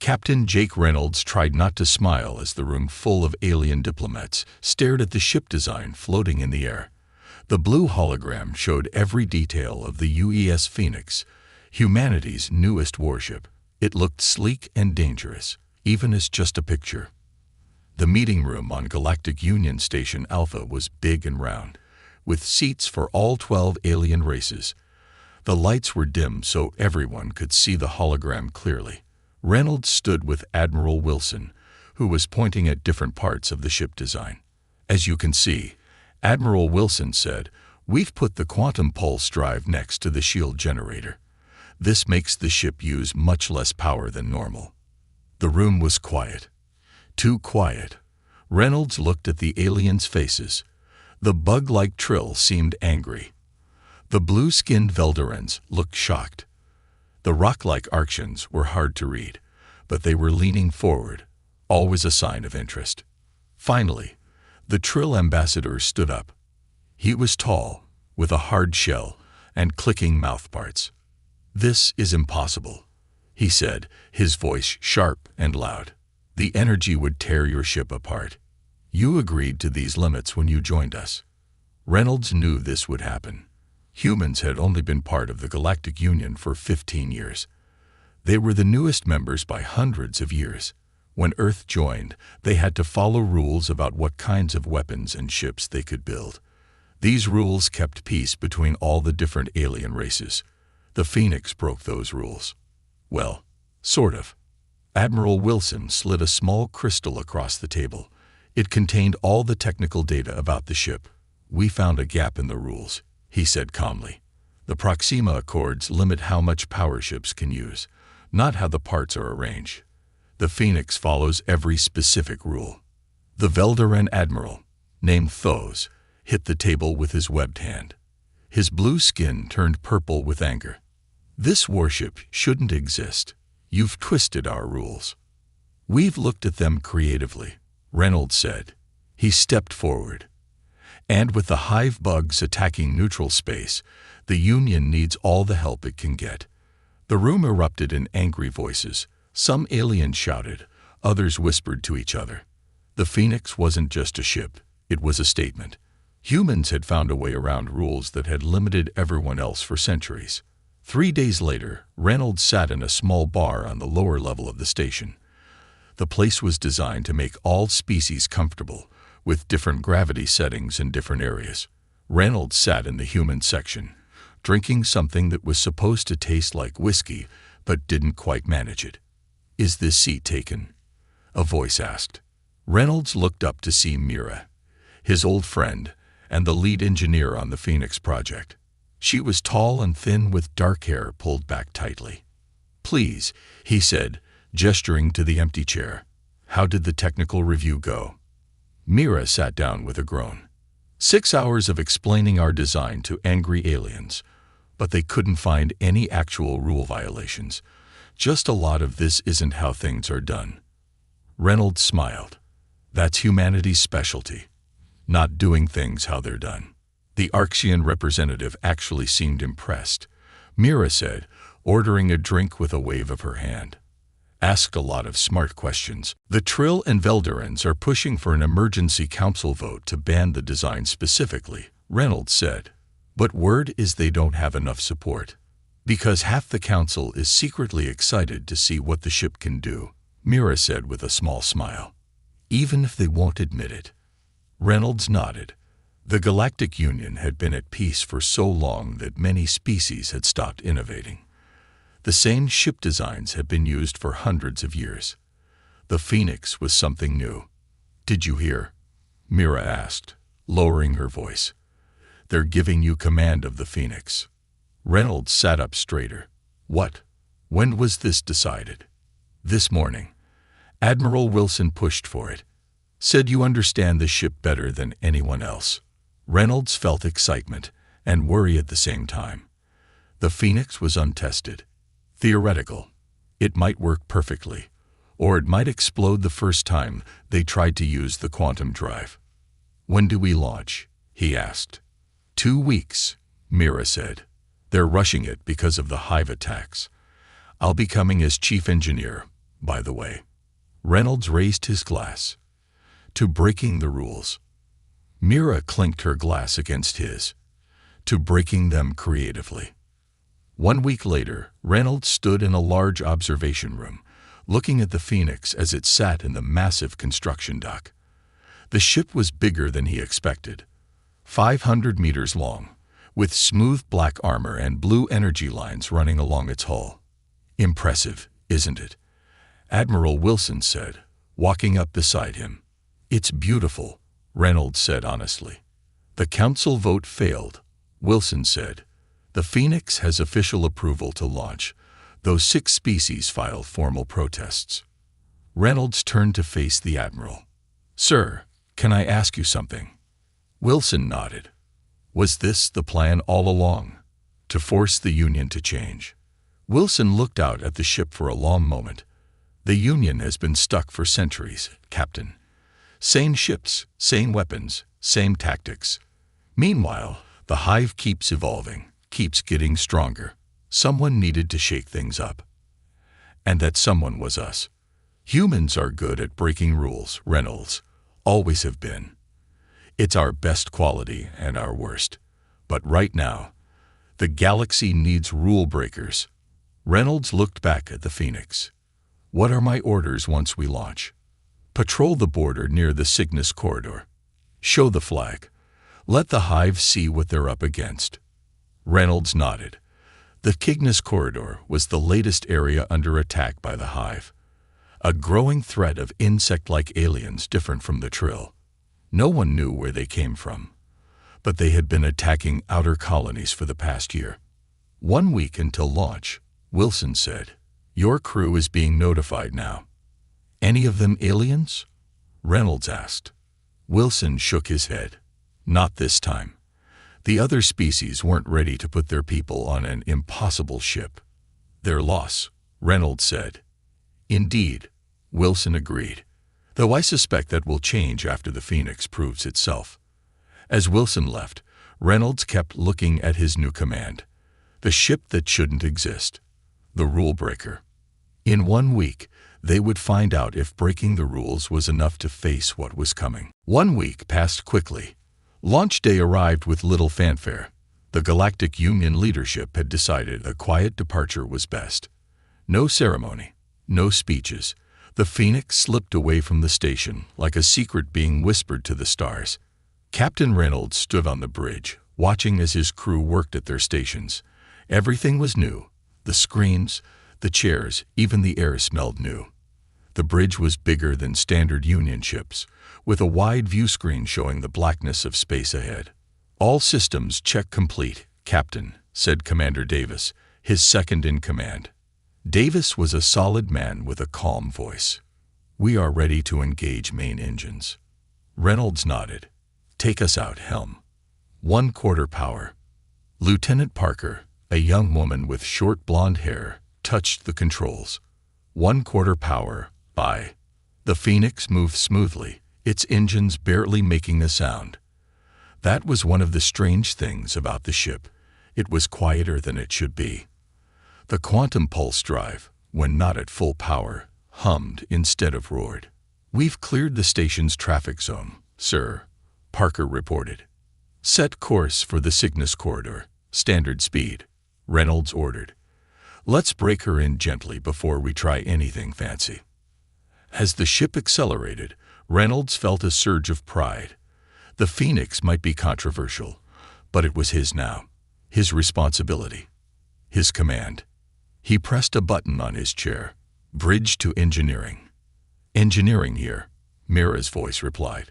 Captain Jake Reynolds tried not to smile as the room full of alien diplomats stared at the ship design floating in the air. The blue hologram showed every detail of the UES Phoenix, humanity's newest warship. It looked sleek and dangerous, even as just a picture. The meeting room on Galactic Union Station Alpha was big and round, with seats for all 12 alien races. The lights were dim so everyone could see the hologram clearly. Reynolds stood with Admiral Wilson, who was pointing at different parts of the ship design. "As you can see," Admiral Wilson said, "we've put the quantum pulse drive next to the shield generator. This makes the ship use much less power than normal." The room was quiet. Too quiet. Reynolds looked at the aliens' faces. The bug-like Trill seemed angry. The blue-skinned Veldorans looked shocked. The rock-like Arctians were hard to read, but they were leaning forward, always a sign of interest. Finally, the Trill ambassador stood up. He was tall, with a hard shell and clicking mouthparts. "This is impossible," he said, his voice sharp and loud. "The energy would tear your ship apart. You agreed to these limits when you joined us." Reynolds knew this would happen. Humans had only been part of the Galactic Union for 15 years. They were the newest members by hundreds of years. When Earth joined, they had to follow rules about what kinds of weapons and ships they could build. These rules kept peace between all the different alien races. The Phoenix broke those rules. Well, sort of. Admiral Wilson slid a small crystal across the table. It contained all the technical data about the ship. "We found a gap in the rules," he said calmly. "The Proxima Accords limit how much power ships can use, not how the parts are arranged. The Phoenix follows every specific rule." The Veldoran admiral, named Thos, hit the table with his webbed hand. His blue skin turned purple with anger. "This warship shouldn't exist. You've twisted our rules." "We've looked at them creatively," Reynolds said. He stepped forward. "And with the hive bugs attacking neutral space, the Union needs all the help it can get." The room erupted in angry voices. Some aliens shouted, others whispered to each other. The Phoenix wasn't just a ship, it was a statement. Humans had found a way around rules that had limited everyone else for centuries. 3 days later, Reynolds sat in a small bar on the lower level of the station. The place was designed to make all species comfortable, with different gravity settings in different areas. Reynolds sat in the human section, drinking something that was supposed to taste like whiskey, but didn't quite manage it. "Is this seat taken?" a voice asked. Reynolds looked up to see Mira, his old friend, and the lead engineer on the Phoenix project. She was tall and thin with dark hair pulled back tightly. "Please," he said, gesturing to the empty chair. "How did the technical review go?" Mira sat down with a groan. 6 hours of explaining our design to angry aliens, but they couldn't find any actual rule violations. Just a lot of "this isn't how things are done." Reynolds smiled. "That's humanity's specialty, not doing things how they're done." The Arctian representative actually seemed impressed. Mira said, ordering a drink with a wave of her hand. "Asked a lot of smart questions. The Trill and Veldorans are pushing for an emergency council vote to ban the design specifically," Reynolds said. "But word is they don't have enough support. Because half the council is secretly excited to see what the ship can do," Mira said with a small smile. "Even if they won't admit it." Reynolds nodded. The Galactic Union had been at peace for so long that many species had stopped innovating. The same ship designs had been used for hundreds of years. The Phoenix was something new. "Did you hear?" Mira asked, lowering her voice. "They're giving you command of the Phoenix." Reynolds sat up straighter. "What? When was this decided?" "This morning. Admiral Wilson pushed for it. Said you understand the ship better than anyone else." Reynolds felt excitement and worry at the same time. The Phoenix was untested. Theoretical. It might work perfectly, or it might explode the first time they tried to use the quantum drive. "When do we launch?" he asked. 2 weeks, Mira said. "They're rushing it because of the hive attacks. I'll be coming as chief engineer, by the way. Reynolds raised his glass. To breaking the rules. Mira clinked her glass against his. To breaking them creatively. 1 week later, Reynolds stood in a large observation room, looking at the Phoenix as it sat in the massive construction dock. The ship was bigger than he expected. 500 meters long, with smooth black armor and blue energy lines running along its hull. Impressive, isn't it? Admiral Wilson said, walking up beside him. It's beautiful, Reynolds said honestly. The council vote failed, Wilson said. The Phoenix has official approval to launch, though 6 species filed formal protests. Reynolds turned to face the admiral. Sir, can I ask you something? Wilson nodded. Was this the plan all along? To force the Union to change? Wilson looked out at the ship for a long moment. The Union has been stuck for centuries, Captain. Same ships, same weapons, same tactics. Meanwhile, the hive keeps evolving, keeps getting stronger. Someone needed to shake things up. And that someone was us. Humans are good at breaking rules, Reynolds. Always have been. It's our best quality and our worst. But right now, the galaxy needs rule breakers. Reynolds looked back at the Phoenix. What are my orders once we launch? Patrol the border near the Cygnus corridor. Show the flag. Let the hive see what they're up against. Reynolds nodded. The Cygnus corridor was the latest area under attack by the hive. A growing threat of insect-like aliens different from the Trill. No one knew where they came from, but they had been attacking outer colonies for the past year. 1 week until launch, Wilson said. Your crew is being notified now. Any of them aliens? Reynolds asked. Wilson shook his head. Not this time. The other species weren't ready to put their people on an impossible ship. Their loss, Reynolds said. Indeed, Wilson agreed, though I suspect that will change after the Phoenix proves itself. As Wilson left, Reynolds kept looking at his new command, the ship that shouldn't exist, the rule breaker. In 1 week, they would find out if breaking the rules was enough to face what was coming. 1 week passed quickly. Launch day arrived with little fanfare. The Galactic Union leadership had decided a quiet departure was best. No ceremony, no speeches. The Phoenix slipped away from the station like a secret being whispered to the stars. Captain Reynolds stood on the bridge, watching as his crew worked at their stations. Everything was new. The screens, the chairs, even the air smelled new. The bridge was bigger than standard Union ships, with a wide view screen showing the blackness of space ahead. All systems check complete, Captain, said Commander Davis, his second in command. Davis was a solid man with a calm voice. We are ready to engage main engines. Reynolds nodded. Take us out, helm. 1/4 power. Lieutenant Parker, a young woman with short blonde hair, touched the controls. 1/4 power, by. The Phoenix moved smoothly, its engines barely making a sound. That was one of the strange things about the ship. It was quieter than it should be. The quantum pulse drive, when not at full power, hummed instead of roared. We've cleared the station's traffic zone, sir, Parker reported. Set course for the Cygnus corridor, standard speed, Reynolds ordered. Let's break her in gently before we try anything fancy. As the ship accelerated, Reynolds felt a surge of pride. The Phoenix might be controversial, but it was his now, his responsibility, his command. He pressed a button on his chair. Bridge to engineering. Engineering here, Mira's voice replied.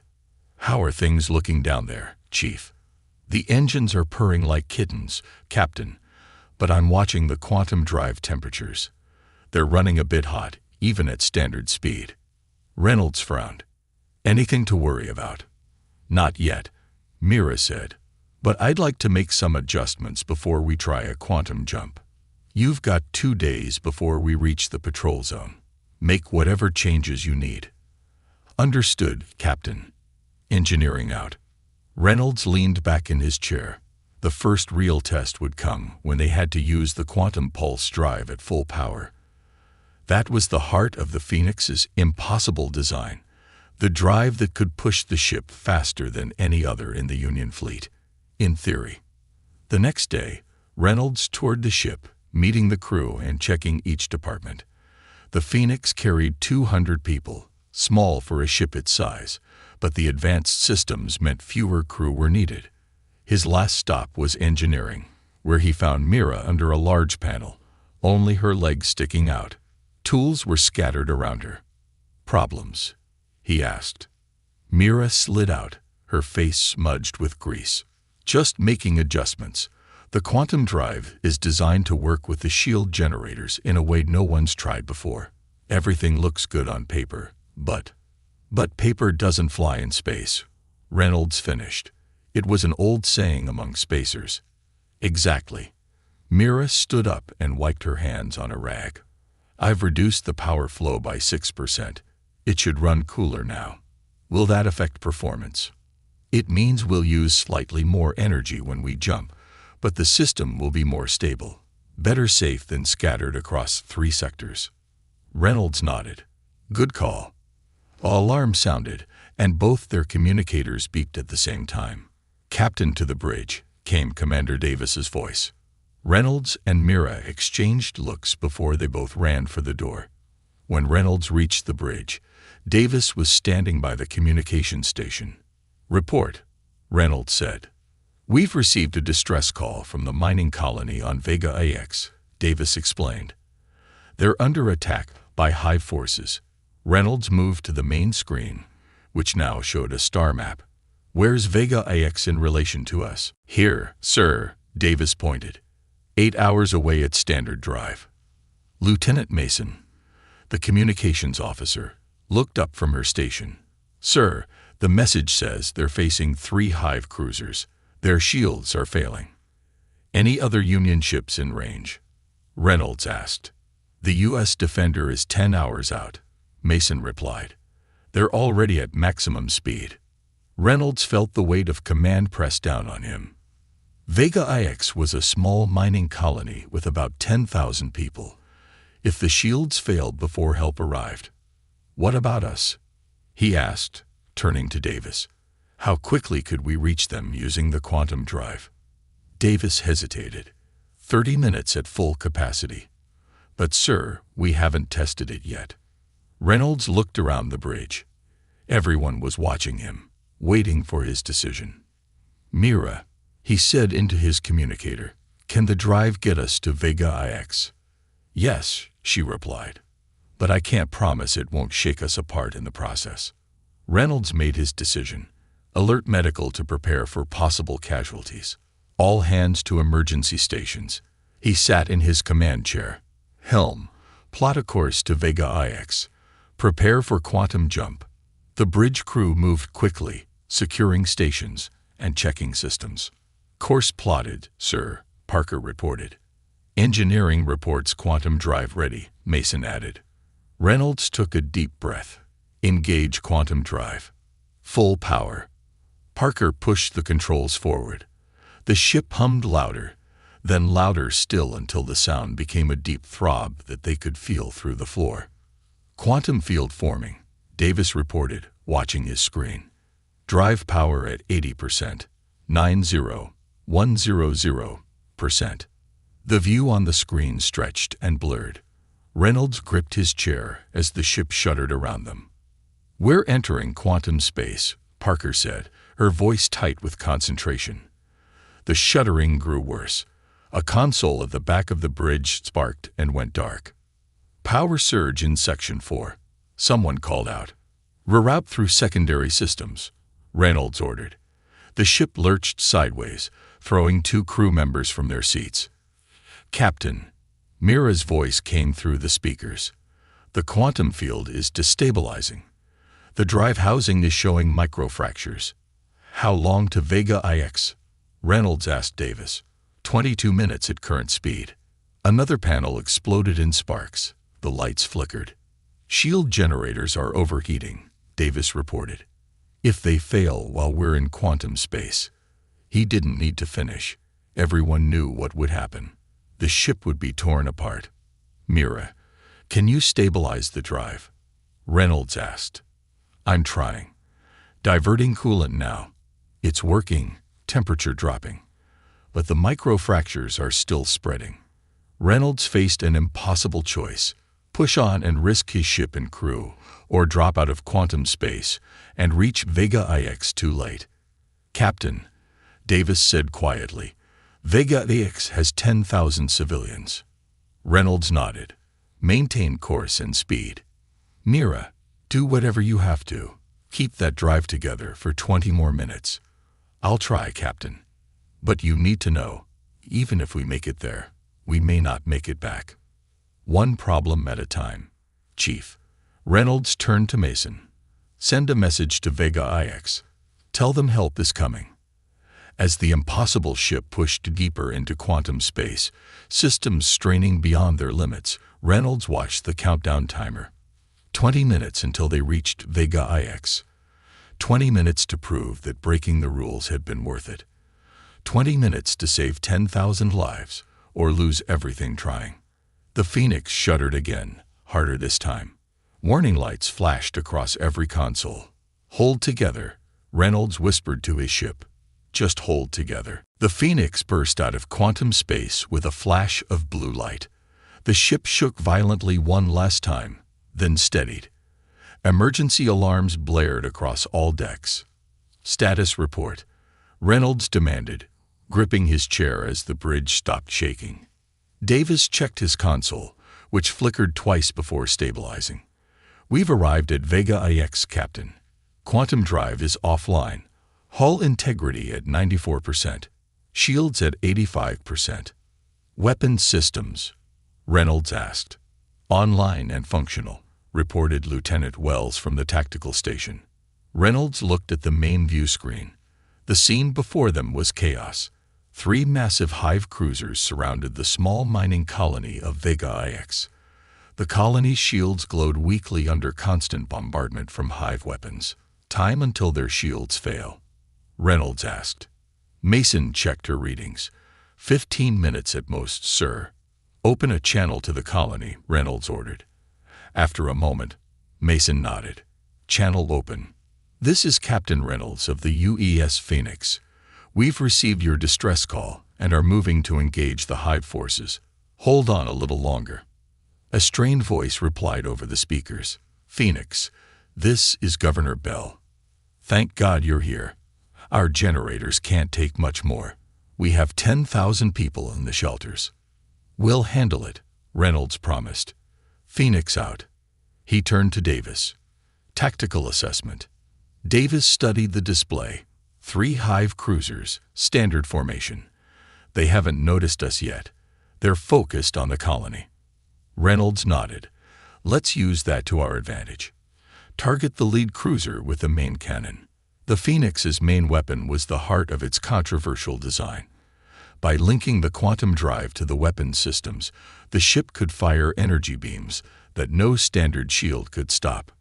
How are things looking down there, Chief? The engines are purring like kittens, Captain, but I'm watching the quantum drive temperatures. They're running a bit hot, even at standard speed. Reynolds frowned. Anything to worry about? Not yet, Mira said, but I'd like to make some adjustments before we try a quantum jump. You've got 2 days before we reach the patrol zone. Make whatever changes you need. Understood, Captain. Engineering out. Reynolds leaned back in his chair. The first real test would come when they had to use the quantum pulse drive at full power. That was the heart of the Phoenix's impossible design, the drive that could push the ship faster than any other in the Union fleet, in theory. The next day, Reynolds toured the ship, meeting the crew and checking each department. The Phoenix carried 200 people, small for a ship its size, but the advanced systems meant fewer crew were needed. His last stop was engineering, where he found Mira under a large panel, only her legs sticking out. Tools were scattered around her. "Problems?" he asked. Mira slid out, her face smudged with grease. "Just making adjustments. The quantum drive is designed to work with the shield generators in a way no one's tried before. Everything looks good on paper, but paper doesn't fly in space," Reynolds finished. It was an old saying among spacers. "Exactly." Mira stood up and wiped her hands on a rag. "I've reduced the power flow by 6%. It should run cooler now. Will that affect performance?" "It means we'll use slightly more energy when we jump, but the system will be more stable. Better safe than scattered across 3 sectors." Reynolds nodded. "Good call." Alarm sounded, and both their communicators beeped at the same time. "Captain to the bridge," came Commander Davis's voice. Reynolds and Mira exchanged looks before they both ran for the door. When Reynolds reached the bridge, Davis was standing by the communication station. "Report," Reynolds said. "We've received a distress call from the mining colony on Vega IX, Davis explained. "They're under attack by hive forces." Reynolds moved to the main screen, which now showed a star map. "Where's Vega IX in relation to us?" "Here, sir," Davis pointed. 8 hours away at Standard Drive. Lieutenant Mason, the communications officer, looked up from her station. "Sir, the message says they're facing 3 hive cruisers. Their shields are failing." "Any other Union ships in range?" Reynolds asked. "The U.S. Defender is 10 hours out," Mason replied. "They're already at maximum speed." Reynolds felt the weight of command press down on him. Vega IX was a small mining colony with about 10,000 people. If the shields failed before help arrived, "What about us?" he asked, turning to Davis. "How quickly could we reach them using the quantum drive?" Davis hesitated. 30 minutes at full capacity. "But sir, we haven't tested it yet." Reynolds looked around the bridge. Everyone was watching him, waiting for his decision. "Mira," he said into his communicator, "can the drive get us to Vega IX?" "Yes," she replied. "But I can't promise it won't shake us apart in the process." Reynolds made his decision. Alert medical to prepare for possible casualties. All hands to emergency stations. He sat in his command chair. "Helm, plot a course to Vega IX. Prepare for quantum jump." The bridge crew moved quickly, securing stations and checking systems. "Course plotted, sir," Parker reported. "Engineering reports quantum drive ready," Mason added. Reynolds took a deep breath. "Engage quantum drive. Full power." Parker pushed the controls forward. The ship hummed louder, then louder still until the sound became a deep throb that they could feel through the floor. "Quantum field forming," Davis reported, watching his screen. "Drive power at 80%, 90,100%. The view on the screen stretched and blurred. Reynolds gripped his chair as the ship shuddered around them. "We're entering quantum space," Parker said, her voice tight with concentration. The shuddering grew worse. A console at the back of the bridge sparked and went dark. "Power surge in Section 4, someone called out. "Reroute through secondary systems," Reynolds ordered. The ship lurched sideways, throwing 2 crew members from their seats. "Captain," Mira's voice came through the speakers. "The quantum field is destabilizing. The drive housing is showing microfractures." "How long to Vega IX?" Reynolds asked Davis. 22 minutes at current speed." Another panel exploded in sparks. The lights flickered. "Shield generators are overheating," Davis reported. "If they fail while we're in quantum space." He didn't need to finish. Everyone knew what would happen. The ship would be torn apart. "Mira, "Can you stabilize the drive?" Reynolds asked. "I'm trying. Diverting coolant now. It's working, temperature dropping. But the microfractures are still spreading." Reynolds faced an impossible choice: push on and risk his ship and crew, or drop out of quantum space and reach Vega IX too late. "Captain," Davis said quietly, "Vega IX has 10,000 civilians." Reynolds nodded. "Maintain course and speed. Mira, do whatever you have to. Keep that drive together for 20 more minutes." "I'll try, Captain. But you need to know, even if we make it there, we may not make it back. One problem at a time, Chief." Reynolds turned to Mason. "Send a message to Vega IX. Tell them help is coming." As the impossible ship pushed deeper into quantum space, systems straining beyond their limits, Reynolds watched the countdown timer. 20 minutes until they reached Vega IX. 20 minutes to prove that breaking the rules had been worth it. 20 minutes to save 10,000 lives, or lose everything trying. The Phoenix shuddered again, harder this time. Warning lights flashed across every console. "Hold together," Reynolds whispered to his ship. "Just hold together." The Phoenix burst out of quantum space with a flash of blue light. The ship shook violently one last time, then steadied. Emergency alarms blared across all decks. "Status report," Reynolds demanded, gripping his chair as the bridge stopped shaking. Davis checked his console, which flickered twice before stabilizing. "We've arrived at Vega IX, Captain. Quantum drive is offline. Hull integrity at 94%. Shields at 85%. Weapons systems?" Reynolds asked. "Online and functional," reported Lieutenant Wells from the tactical station. Reynolds looked at the main view screen. The scene before them was chaos. 3 massive Hive cruisers surrounded the small mining colony of Vega IX. The colony's shields glowed weakly under constant bombardment from Hive weapons. "Time until their shields fail?" Reynolds asked. Mason checked her readings. 15 minutes at most, sir." "Open a channel to the colony," Reynolds ordered. After a moment, Mason nodded. "Channel open. This is Captain Reynolds of the UES Phoenix. We've received your distress call and are moving to engage the Hive forces. Hold on a little longer." A strained voice replied over the speakers. "Phoenix, this is Governor Bell. Thank God you're here. Our generators can't take much more. We have 10,000 people in the shelters." "We'll handle it," Reynolds promised. "Phoenix out." He turned to Davis. "Tactical assessment." Davis studied the display. 3 Hive cruisers, standard formation. "They haven't noticed us yet. They're focused on the colony." Reynolds nodded. "Let's use that to our advantage. Target the lead cruiser with the main cannon." The Phoenix's main weapon was the heart of its controversial design. By linking the quantum drive to the weapons systems, the ship could fire energy beams that no standard shield could stop.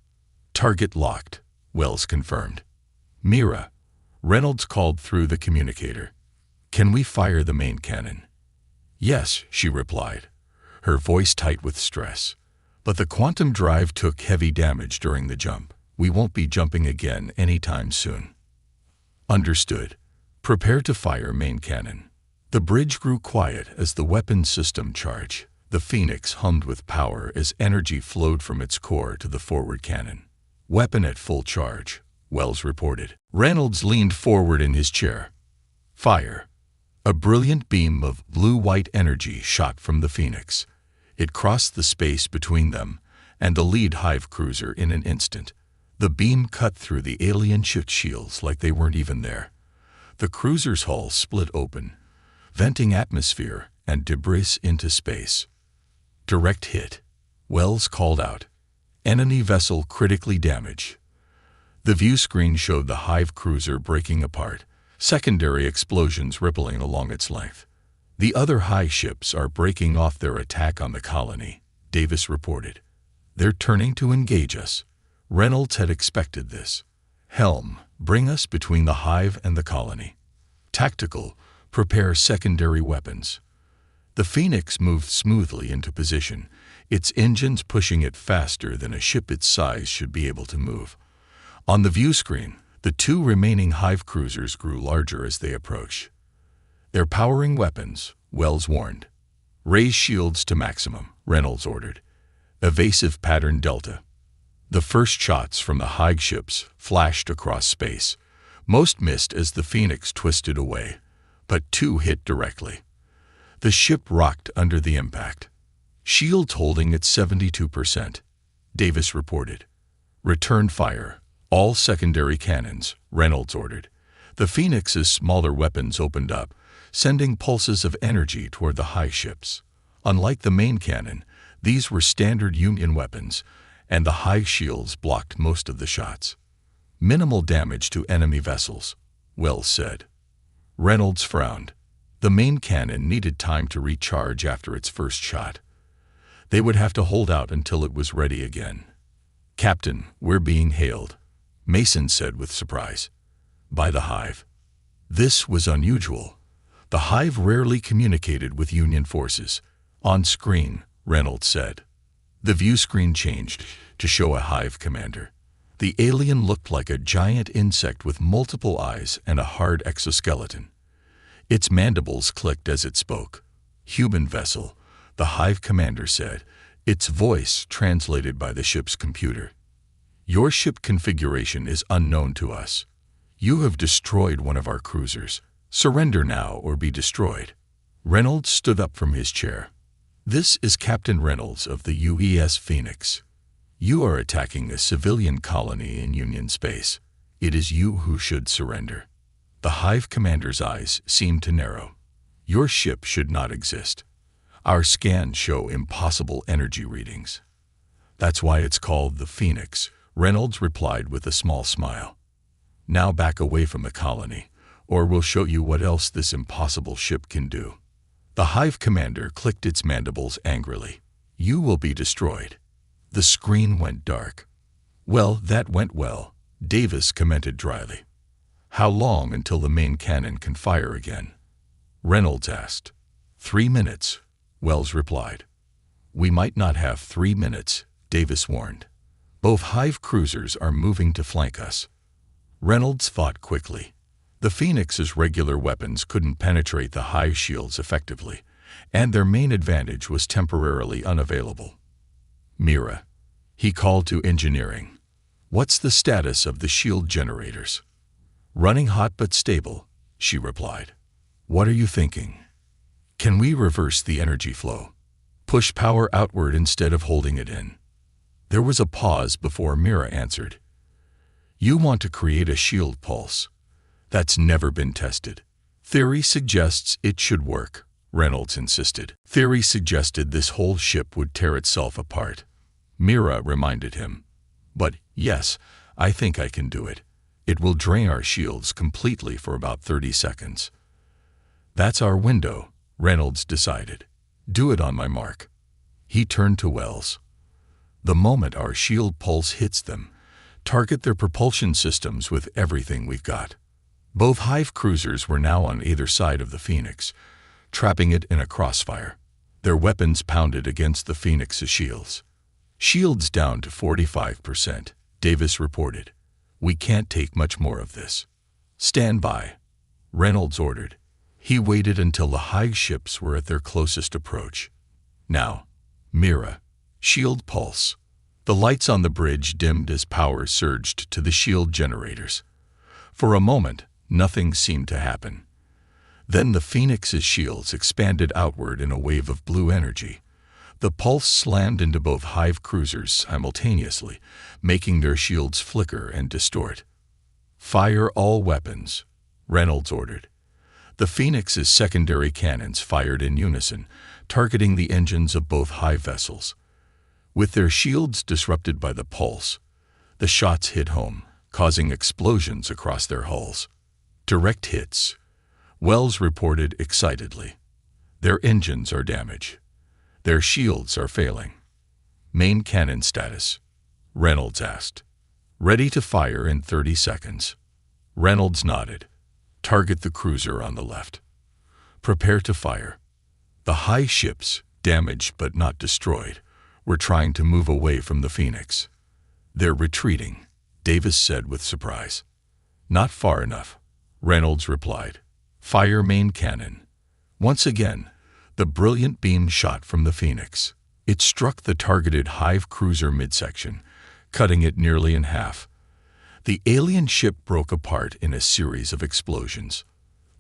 "Target locked," Wells confirmed. "Mira," Reynolds called through the communicator. "Can we fire the main cannon?" "Yes," she replied, her voice tight with stress. "But the quantum drive took heavy damage during the jump. We won't be jumping again anytime soon." "Understood. Prepare to fire main cannon." The bridge grew quiet as the weapons system charged. The Phoenix hummed with power as energy flowed from its core to the forward cannon. "Weapon at full charge," Wells reported. Reynolds leaned forward in his chair. "Fire." A brilliant beam of blue-white energy shot from the Phoenix. It crossed the space between them and the lead Hive cruiser in an instant. The beam cut through the alien ship shields like they weren't even there. The cruiser's hull split open, venting atmosphere and debris into space. "Direct hit," Wells called out. "Enemy vessel critically damaged." The view screen showed the Hive cruiser breaking apart, secondary explosions rippling along its length. "The other Hive ships are breaking off their attack on the colony," Davis reported. "They're turning to engage us." Reynolds had expected this. "Helm, bring us between the Hive and the colony." "Tactical, prepare secondary weapons." The Phoenix moved smoothly into position, its engines pushing it faster than a ship its size should be able to move. On the view screen, the two remaining Hive cruisers grew larger as they approached. "They're powering weapons," Wells warned. "Raise shields to maximum," Reynolds ordered. "Evasive pattern Delta." The first shots from the Hive ships flashed across space. Most missed as the Phoenix twisted away, but two hit directly. The ship rocked under the impact. "Shields holding at 72%, Davis reported. "Return fire. All secondary cannons," Reynolds ordered. The Phoenix's smaller weapons opened up, sending pulses of energy toward the Hive ships. Unlike the main cannon, these were standard Union weapons, and the Hive shields blocked most of the shots. "Minimal damage to enemy vessels," Wells said. Reynolds frowned. The main cannon needed time to recharge after its first shot. They would have to hold out until it was ready again. "Captain, we're being hailed," Mason said with surprise. "By the Hive." This was unusual. The Hive rarely communicated with Union forces. "On screen," Reynolds said. The view screen changed to show a Hive commander. The alien looked like a giant insect with multiple eyes and a hard exoskeleton. Its mandibles clicked as it spoke. "Human vessel," the Hive commander said, its voice translated by the ship's computer. "Your ship configuration is unknown to us. You have destroyed one of our cruisers. Surrender now or be destroyed." Reynolds stood up from his chair. "This is Captain Reynolds of the UES Phoenix. You are attacking a civilian colony in Union space. It is you who should surrender." The Hive commander's eyes seemed to narrow. "Your ship should not exist. Our scans show impossible energy readings." "That's why it's called the Phoenix," Reynolds replied with a small smile. "Now back away from the colony, or we'll show you what else this impossible ship can do." The Hive commander clicked its mandibles angrily. "You will be destroyed." The screen went dark. "Well, that went well," Davis commented dryly. "How long until the main cannon can fire again?" Reynolds asked. 3 minutes, Wells replied. "We might not have 3 minutes," Davis warned. "Both Hive cruisers are moving to flank us." Reynolds thought quickly. The Phoenix's regular weapons couldn't penetrate the Hive shields effectively, and their main advantage was temporarily unavailable. "Mira," he called to engineering. "What's the status of the shield generators?" "Running hot but stable," she replied. "What are you thinking?" "Can we reverse the energy flow? Push power outward instead of holding it in?" There was a pause before Mira answered. "You want to create a shield pulse. That's never been tested." "Theory suggests it should work," Reynolds insisted. "Theory suggested this whole ship would tear itself apart," Mira reminded him. "But yes, I think I can do it. It will drain our shields completely for about 30 seconds. "That's our window," Reynolds decided. "Do it on my mark." He turned to Wells. "The moment our shield pulse hits them, target their propulsion systems with everything we've got." Both Hive cruisers were now on either side of the Phoenix, trapping it in a crossfire. Their weapons pounded against the Phoenix's shields. "Shields down to 45%, Davis reported. "We can't take much more of this." "Stand by," Reynolds ordered. He waited until the Hive ships were at their closest approach. "Now, Mira, shield pulse." The lights on the bridge dimmed as power surged to the shield generators. For a moment, nothing seemed to happen. Then the Phoenix's shields expanded outward in a wave of blue energy. The pulse slammed into both Hive cruisers simultaneously, making their shields flicker and distort. "Fire all weapons," Reynolds ordered. The Phoenix's secondary cannons fired in unison, targeting the engines of both Hive vessels. With their shields disrupted by the pulse, the shots hit home, causing explosions across their hulls. "Direct hits," Wells reported excitedly. "Their engines are damaged. Their shields are failing." "Main cannon status?" Reynolds asked. "Ready to fire in 30 seconds. Reynolds nodded. "Target the cruiser on the left. Prepare to fire." The Hive ships, damaged but not destroyed, We're trying to move away from the Phoenix. They're retreating, Davis said with surprise. Not far enough, Reynolds replied. Fire main cannon. Once again, the brilliant beam shot from the Phoenix. It struck the targeted Hive cruiser midsection, cutting it nearly in half. The alien ship broke apart in a series of explosions.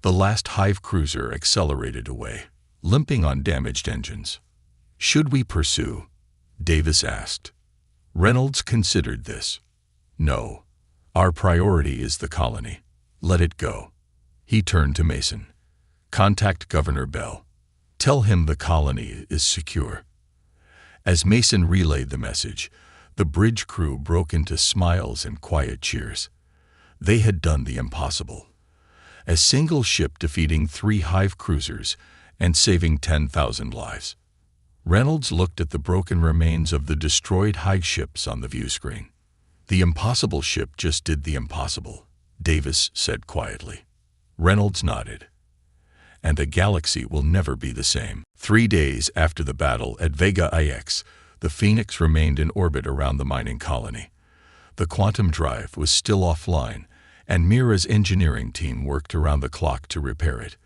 The last Hive cruiser accelerated away, limping on damaged engines. Should we pursue? Davis asked. Reynolds considered this. No. Our priority is the colony. Let it go. He turned to Mason. Contact Governor Bell. Tell him the colony is secure. As Mason relayed the message, the bridge crew broke into smiles and quiet cheers. They had done the impossible. A single ship defeating 3 Hive cruisers and saving 10,000 lives. Reynolds looked at the broken remains of the destroyed Hive ships on the view screen. The impossible ship just did the impossible, Davis said quietly. Reynolds nodded. And the galaxy will never be the same. 3 days after the battle at Vega IX, the Phoenix remained in orbit around the mining colony. The quantum drive was still offline, and Mira's engineering team worked around the clock to repair it.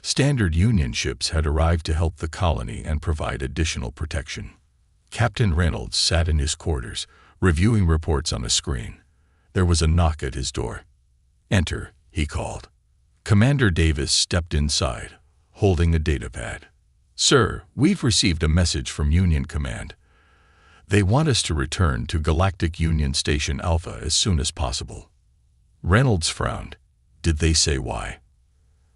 Standard Union ships had arrived to help the colony and provide additional protection. Captain Reynolds sat in his quarters, reviewing reports on a screen. There was a knock at his door. Enter, he called. Commander Davis stepped inside, holding a datapad. Sir, we've received a message from Union Command. They want us to return to Galactic Union Station Alpha as soon as possible. Reynolds frowned. Did they say why?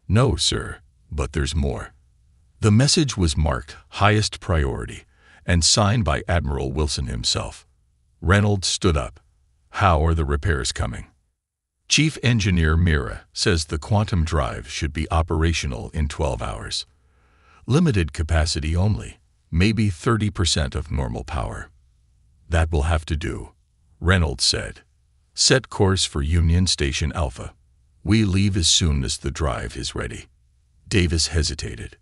No, sir, but there's more. The message was marked highest priority and signed by Admiral Wilson himself. Reynolds stood up. How are the repairs coming? Chief Engineer Mira says the quantum drive should be operational in 12 hours. Limited capacity only, maybe 30% of normal power. That will have to do, Reynolds said. Set course for Union Station Alpha. We leave as soon as the drive is ready. Davis hesitated.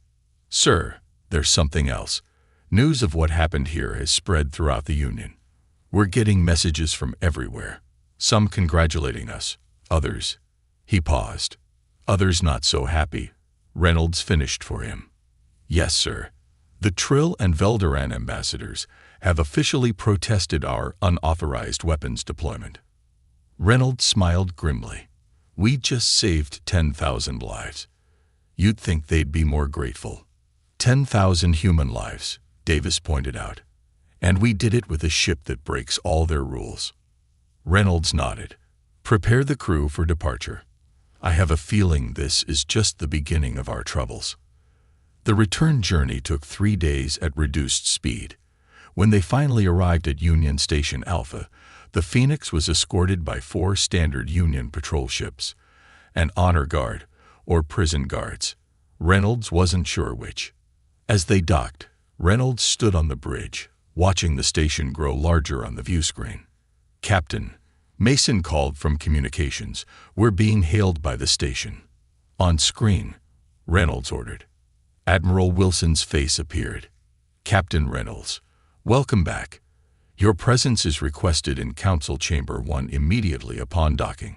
Sir, there's something else. News of what happened here has spread throughout the Union. We're getting messages from everywhere, some congratulating us, others. He paused. Others not so happy. Reynolds finished for him. Yes, sir. The Trill and Velderan ambassadors have officially protested our unauthorized weapons deployment. Reynolds smiled grimly. We just saved 10,000 lives. You'd think they'd be more grateful. 10,000 human lives, Davis pointed out. And we did it with a ship that breaks all their rules. Reynolds nodded. Prepare the crew for departure. I have a feeling this is just the beginning of our troubles. The return journey took 3 days at reduced speed. When they finally arrived at Union Station Alpha, the Phoenix was escorted by 4 standard Union patrol ships, an honor guard, or prison guards. Reynolds wasn't sure which. As they docked, Reynolds stood on the bridge, watching the station grow larger on the view screen. Captain, Mason called from communications. We're being hailed by the station. On screen, Reynolds ordered. Admiral Wilson's face appeared. Captain Reynolds, welcome back. Your presence is requested in Council Chamber 1 immediately upon docking.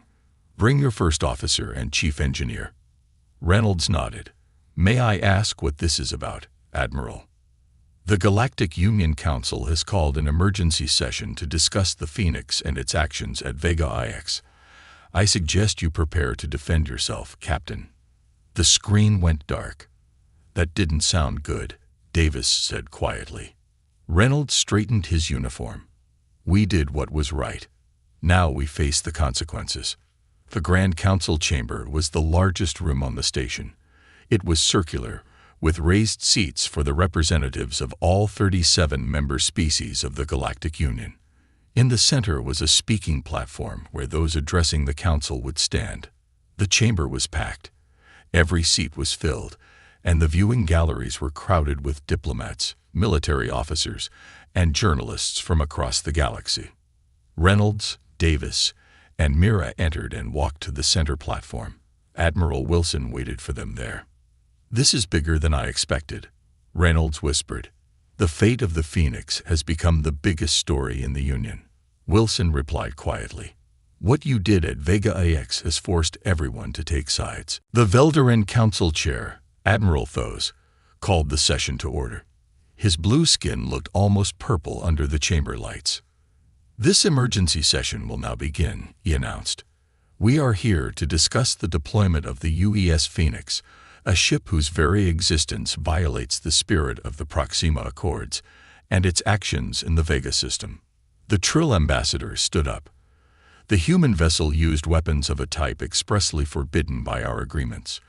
Bring your first officer and chief engineer. Reynolds nodded. May I ask what this is about, Admiral? The Galactic Union Council has called an emergency session to discuss the Phoenix and its actions at Vega IX. I suggest you prepare to defend yourself, Captain. The screen went dark. That didn't sound good, Davis said quietly. Reynolds straightened his uniform. We did what was right. Now we face the consequences. The Grand Council chamber was the largest room on the station. It was circular, with raised seats for the representatives of all 37 member species of the Galactic Union. In the center was a speaking platform where those addressing the council would stand. The chamber was packed. Every seat was filled, and the viewing galleries were crowded with diplomats, military officers, and journalists from across the galaxy. Reynolds, Davis, and Mira entered and walked to the center platform. Admiral Wilson waited for them there. This is bigger than I expected, Reynolds whispered. The fate of the Phoenix has become the biggest story in the Union. Wilson replied quietly. What you did at Vega IX has forced everyone to take sides. The Veldaren Council Chair, Admiral Thos, called the session to order. His blue skin looked almost purple under the chamber lights. This emergency session will now begin, he announced. We are here to discuss the deployment of the UES Phoenix, a ship whose very existence violates the spirit of the Proxima Accords and its actions in the Vega system. The Trill ambassador stood up. The human vessel used weapons of a type expressly forbidden by our agreements.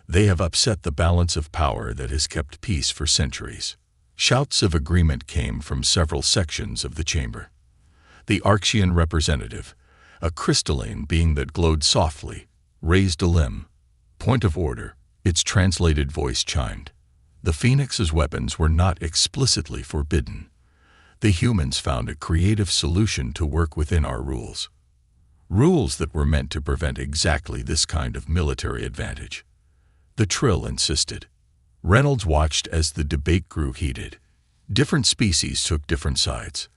They have upset the balance of power that has kept peace for centuries. Shouts of agreement came from several sections of the chamber. The Archean representative, a crystalline being that glowed softly, raised a limb. Point of order, its translated voice chimed. The Phoenix's weapons were not explicitly forbidden. The humans found a creative solution to work within our rules. Rules that were meant to prevent exactly this kind of military advantage. The Trill insisted. Reynolds watched as the debate grew heated. Different species took different sides.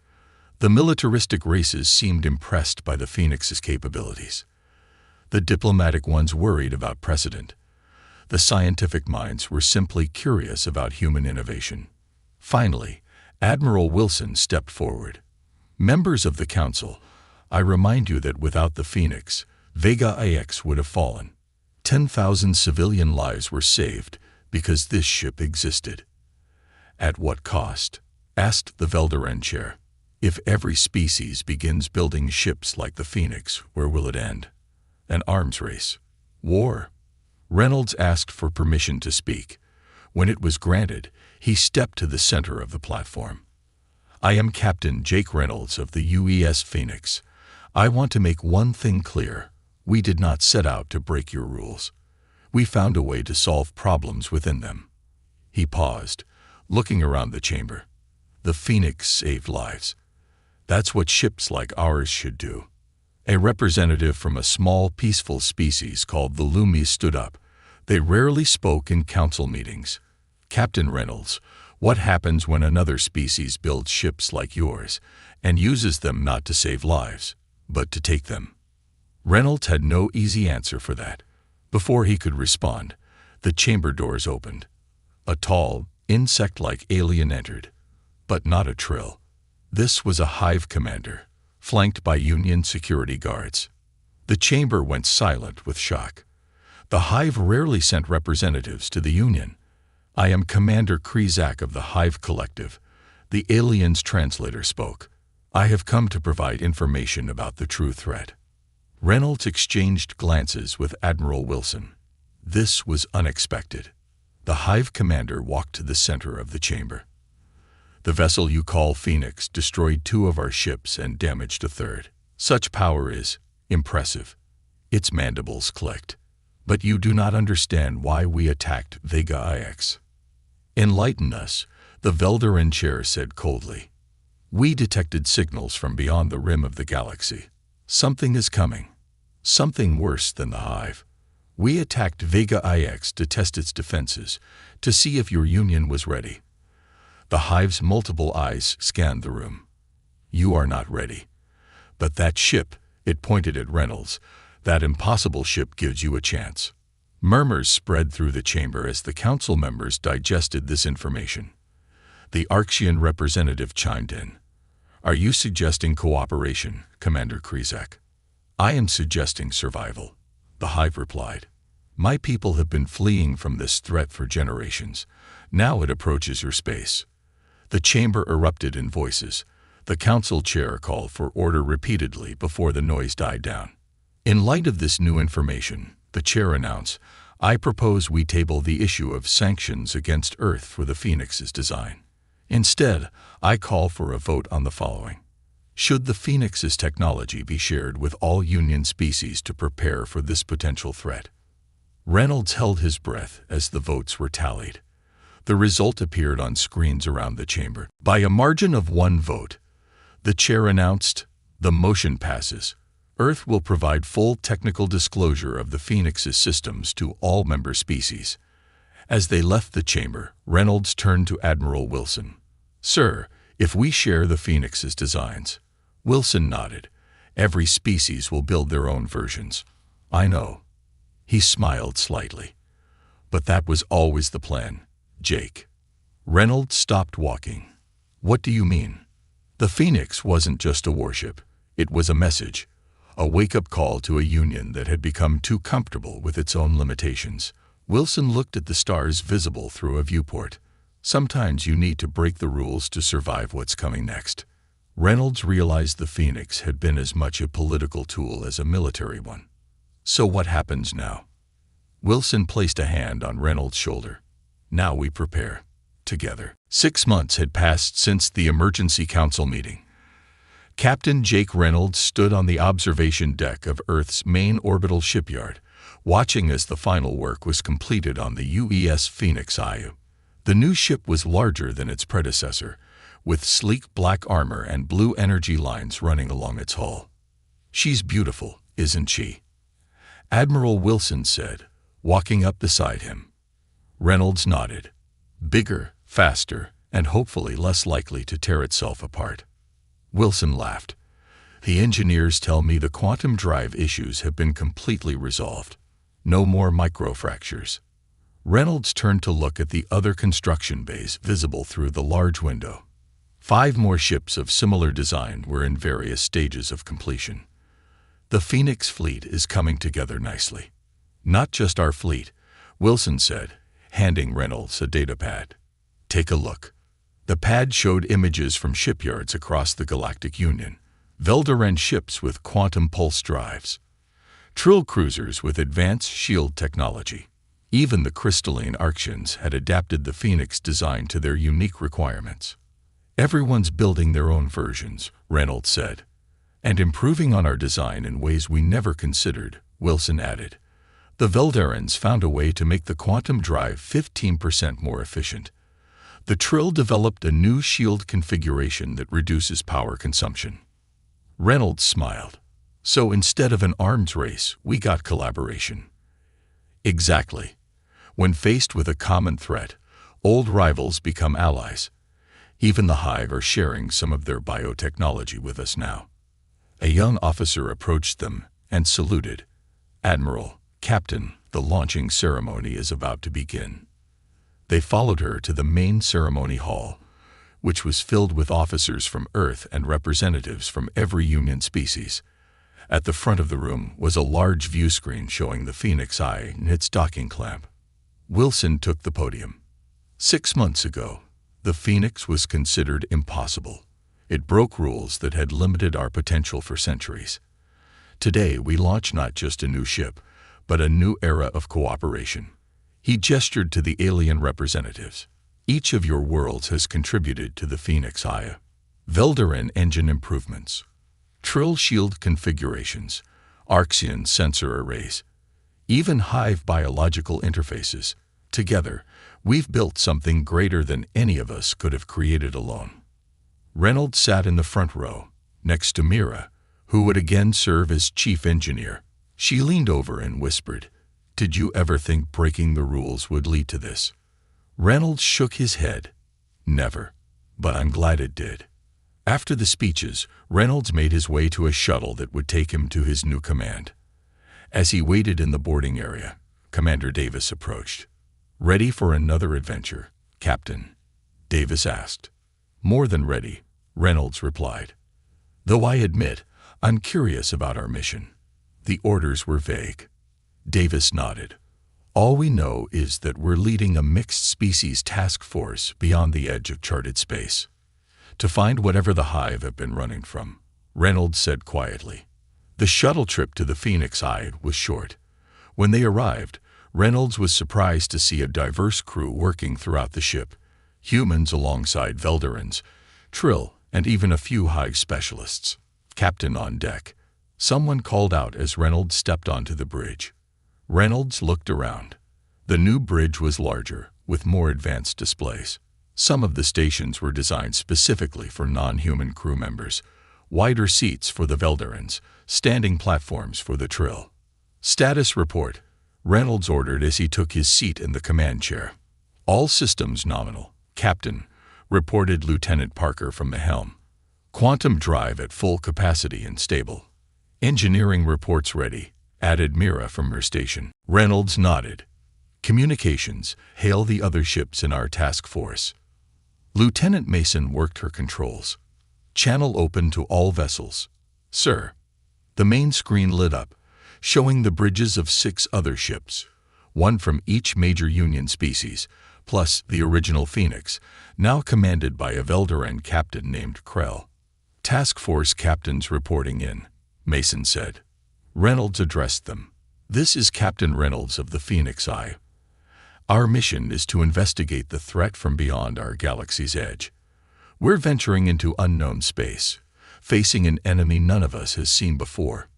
The militaristic races seemed impressed by the Phoenix's capabilities. The diplomatic ones worried about precedent. The scientific minds were simply curious about human innovation. Finally, Admiral Wilson stepped forward. Members of the Council, I remind you that without the Phoenix, Vega IX would have fallen. 10,000 civilian lives were saved because this ship existed. At what cost? Asked the Veldaren chair. If every species begins building ships like the Phoenix, where will it end? An arms race. War. Reynolds asked for permission to speak. When it was granted, he stepped to the center of the platform. I am Captain Jake Reynolds of the UES Phoenix. I want to make one thing clear. We did not set out to break your rules. We found a way to solve problems within them. He paused, looking around the chamber. The Phoenix saved lives. That's what ships like ours should do. A representative from a small, peaceful species called the Lumi stood up. They rarely spoke in council meetings. Captain Reynolds, what happens when another species builds ships like yours and uses them not to save lives, but to take them? Reynolds had no easy answer for that. Before he could respond, the chamber doors opened. A tall, insect-like alien entered, but not a Trill. This was a hive commander, flanked by Union security guards. The chamber went silent with shock. The hive rarely sent representatives to the Union. I am Commander Krizak of the Hive Collective. The alien's translator spoke. I have come to provide information about the true threat. Reynolds exchanged glances with Admiral Wilson. This was unexpected. The hive commander walked to the center of the chamber. The vessel you call Phoenix destroyed 2 of our ships and damaged a 3rd. Such power is impressive. Its mandibles clicked. But you do not understand why we attacked Vega IX. Enlighten us, the Veldaren chair said coldly. We detected signals from beyond the rim of the galaxy. Something is coming. Something worse than the hive. We attacked Vega IX to test its defenses, to see if your Union was ready. The hive's multiple eyes scanned the room. You are not ready. But that ship, it pointed at Reynolds, that impossible ship gives you a chance. Murmurs spread through the chamber as the council members digested this information. The Archean representative chimed in. Are you suggesting cooperation, Commander Krizak? I am suggesting survival, the hive replied. My people have been fleeing from this threat for generations. Now it approaches your space. The chamber erupted in voices. The council chair called for order repeatedly before the noise died down. In light of this new information, the chair announced, I propose we table the issue of sanctions against Earth for the Phoenix's design. Instead, I call for a vote on the following. Should the Phoenix's technology be shared with all Union species to prepare for this potential threat? Reynolds held his breath as the votes were tallied. The result appeared on screens around the chamber. By a margin of 1 vote, the chair announced, the motion passes. Earth will provide full technical disclosure of the Phoenix's systems to all member species. As they left the chamber, Reynolds turned to Admiral Wilson. Sir, if we share the Phoenix's designs. Wilson nodded. Every species will build their own versions. I know. He smiled slightly. But that was always the plan, Jake. Reynolds stopped walking. What do you mean? The Phoenix wasn't just a warship. It was a message, a wake-up call to a union that had become too comfortable with its own limitations. Wilson looked at the stars visible through a viewport. Sometimes you need to break the rules to survive what's coming next. Reynolds realized the Phoenix had been as much a political tool as a military one. So what happens now? Wilson placed a hand on Reynolds' shoulder. Now we prepare. Together. 6 months had passed since the emergency council meeting. Captain Jake Reynolds stood on the observation deck of Earth's main orbital shipyard, watching as the final work was completed on the UES Phoenix Sci. The new ship was larger than its predecessor, with sleek black armor and blue energy lines running along its hull. She's beautiful, isn't she? Admiral Wilson said, walking up beside him. Reynolds nodded. Bigger, faster, and hopefully less likely to tear itself apart. Wilson laughed. The engineers tell me the quantum drive issues have been completely resolved. No more microfractures. Reynolds turned to look at the other construction bays visible through the large window. 5 more ships of similar design were in various stages of completion. The Phoenix fleet is coming together nicely. Not just our fleet, Wilson said, handing Reynolds a data pad. Take a look. The pad showed images from shipyards across the Galactic Union, Veldaren ships with quantum pulse drives, Trill cruisers with advanced shield technology. Even the crystalline Arctians had adapted the Phoenix design to their unique requirements. Everyone's building their own versions, Reynolds said, and improving on our design in ways we never considered, Wilson added. The Veldarans found a way to make the quantum drive 15% more efficient. The Trill developed a new shield configuration that reduces power consumption. Reynolds smiled. So instead of an arms race, we got collaboration. Exactly. When faced with a common threat, old rivals become allies. Even the Hive are sharing some of their biotechnology with us now. A young officer approached them and saluted. Admiral, Captain, the launching ceremony is about to begin. They followed her to the main ceremony hall, which was filled with officers from Earth and representatives from every Union species. At the front of the room was a large view screen showing the Phoenix Eye and its docking clamp. Wilson took the podium. 6 months ago, the Phoenix was considered impossible. It broke rules that had limited our potential for centuries. Today, we launch not just a new ship, but a new era of cooperation. He gestured to the alien representatives. Each of your worlds has contributed to the Phoenix Eye. Veldaren engine improvements, Trill shield configurations, Arctian sensor arrays, even Hive biological interfaces. Together, we've built something greater than any of us could have created alone. Reynolds sat in the front row, next to Mira, who would again serve as chief engineer. She leaned over and whispered, "Did you ever think breaking the rules would lead to this?" Reynolds shook his head. Never. But I'm glad it did. After the speeches, Reynolds made his way to a shuttle that would take him to his new command. As he waited in the boarding area, Commander Davis approached. "Ready for another adventure, Captain?" Davis asked. "More than ready," Reynolds replied. "Though I admit, I'm curious about our mission." The orders were vague. Davis nodded. "All we know is that we're leading a mixed-species task force beyond the edge of charted space, to find whatever the Hive have been running from," Reynolds said quietly. The shuttle trip to the Phoenix Eye was short. When they arrived, Reynolds was surprised to see a diverse crew working throughout the ship, humans alongside Veldarans, Trill, and even a few Hive specialists. "Captain on deck," someone called out as Reynolds stepped onto the bridge. Reynolds looked around. The new bridge was larger, with more advanced displays. Some of the stations were designed specifically for non-human crew members, wider seats for the Veldarans, standing platforms for the Trill. "Status report," Reynolds ordered as he took his seat in the command chair. "All systems nominal, Captain. reported Lieutenant Parker from the helm. "Quantum drive at full capacity and stable. Engineering reports ready," added Mira from her station. Reynolds nodded. "Communications, hail the other ships in our task force." Lieutenant Mason worked her controls. "Channel open to all vessels." "Sir." The main screen lit up, showing the bridges of 6 other ships, one from each major Union species, plus the original Phoenix, now commanded by a Velderan captain named Krell. "Task force captains reporting in," Mason said. Reynolds addressed them. "This is Captain Reynolds of the Phoenix Eye. Our mission is to investigate the threat from beyond our galaxy's edge. We're venturing into unknown space, facing an enemy none of us has seen before."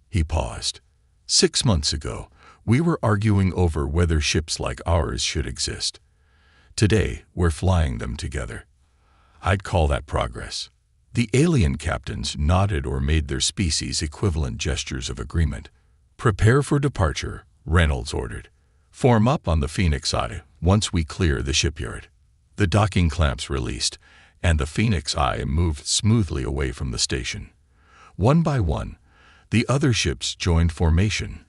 He paused. 6 months ago, we were arguing over whether ships like ours should exist. Today, we're flying them together. I'd call that progress." The alien captains nodded or made their species equivalent gestures of agreement. "Prepare for departure," Reynolds ordered. "Form up on the Phoenix Eye once we clear the shipyard." The docking clamps released, and the Phoenix Eye moved smoothly away from the station. One by one, the other ships joined formation.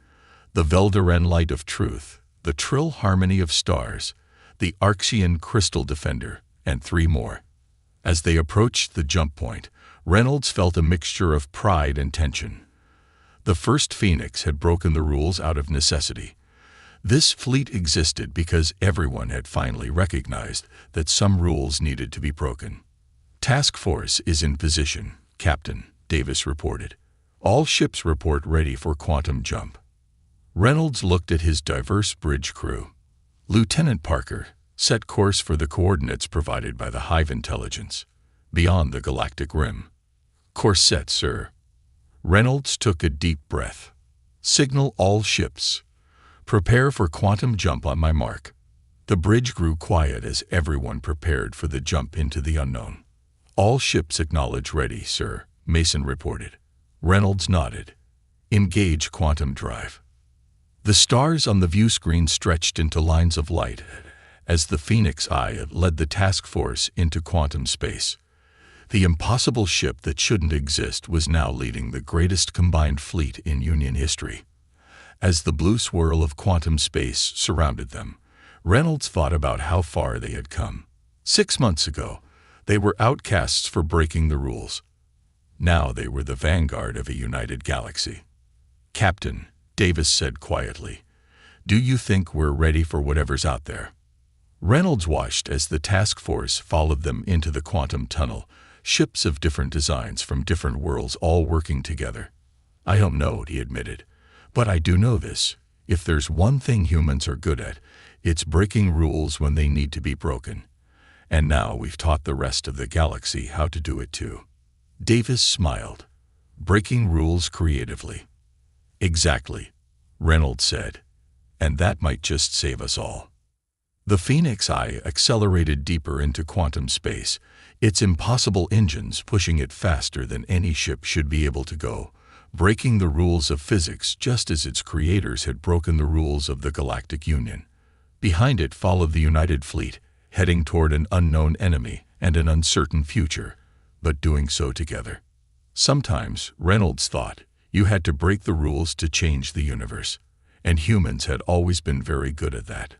The Velderan Light of Truth, the Trill Harmony of Stars, the Arxian Crystal Defender, and 3 more. As they approached the jump point, Reynolds felt a mixture of pride and tension. The first Phoenix had broken the rules out of necessity. This fleet existed because everyone had finally recognized that some rules needed to be broken. "Task force is in position," Captain Davis reported. "All ships report ready for quantum jump." Reynolds looked at his diverse bridge crew. "Lieutenant Parker, set course for the coordinates provided by the Hive intelligence, beyond the galactic rim." "Course set, sir." Reynolds took a deep breath. "Signal all ships. Prepare for quantum jump on my mark." The bridge grew quiet as everyone prepared for the jump into the unknown. "All ships acknowledge ready, sir," Mason reported. Reynolds nodded. "Engage quantum drive." The stars on the view screen stretched into lines of light as the Phoenix Eye led the task force into quantum space. The impossible ship that shouldn't exist was now leading the greatest combined fleet in Union history. As the blue swirl of quantum space surrounded them, Reynolds thought about how far they had come. 6 months ago, they were outcasts for breaking the rules. Now they were the vanguard of a united galaxy. "Captain," Davis said quietly, "do you think we're ready for whatever's out there?" Reynolds watched as the task force followed them into the quantum tunnel, ships of different designs from different worlds all working together. "I don't know," he admitted, "but I do know this. If there's one thing humans are good at, it's breaking rules when they need to be broken. And now we've taught the rest of the galaxy how to do it too." Davis smiled. "Breaking rules creatively." "Exactly," Reynolds said, "and that might just save us all." The Phoenix Eye accelerated deeper into quantum space, its impossible engines pushing it faster than any ship should be able to go, breaking the rules of physics just as its creators had broken the rules of the Galactic Union. Behind it followed the United Fleet, heading toward an unknown enemy and an uncertain future, but doing so together. Sometimes, Reynolds thought, you had to break the rules to change the universe, and humans had always been very good at that.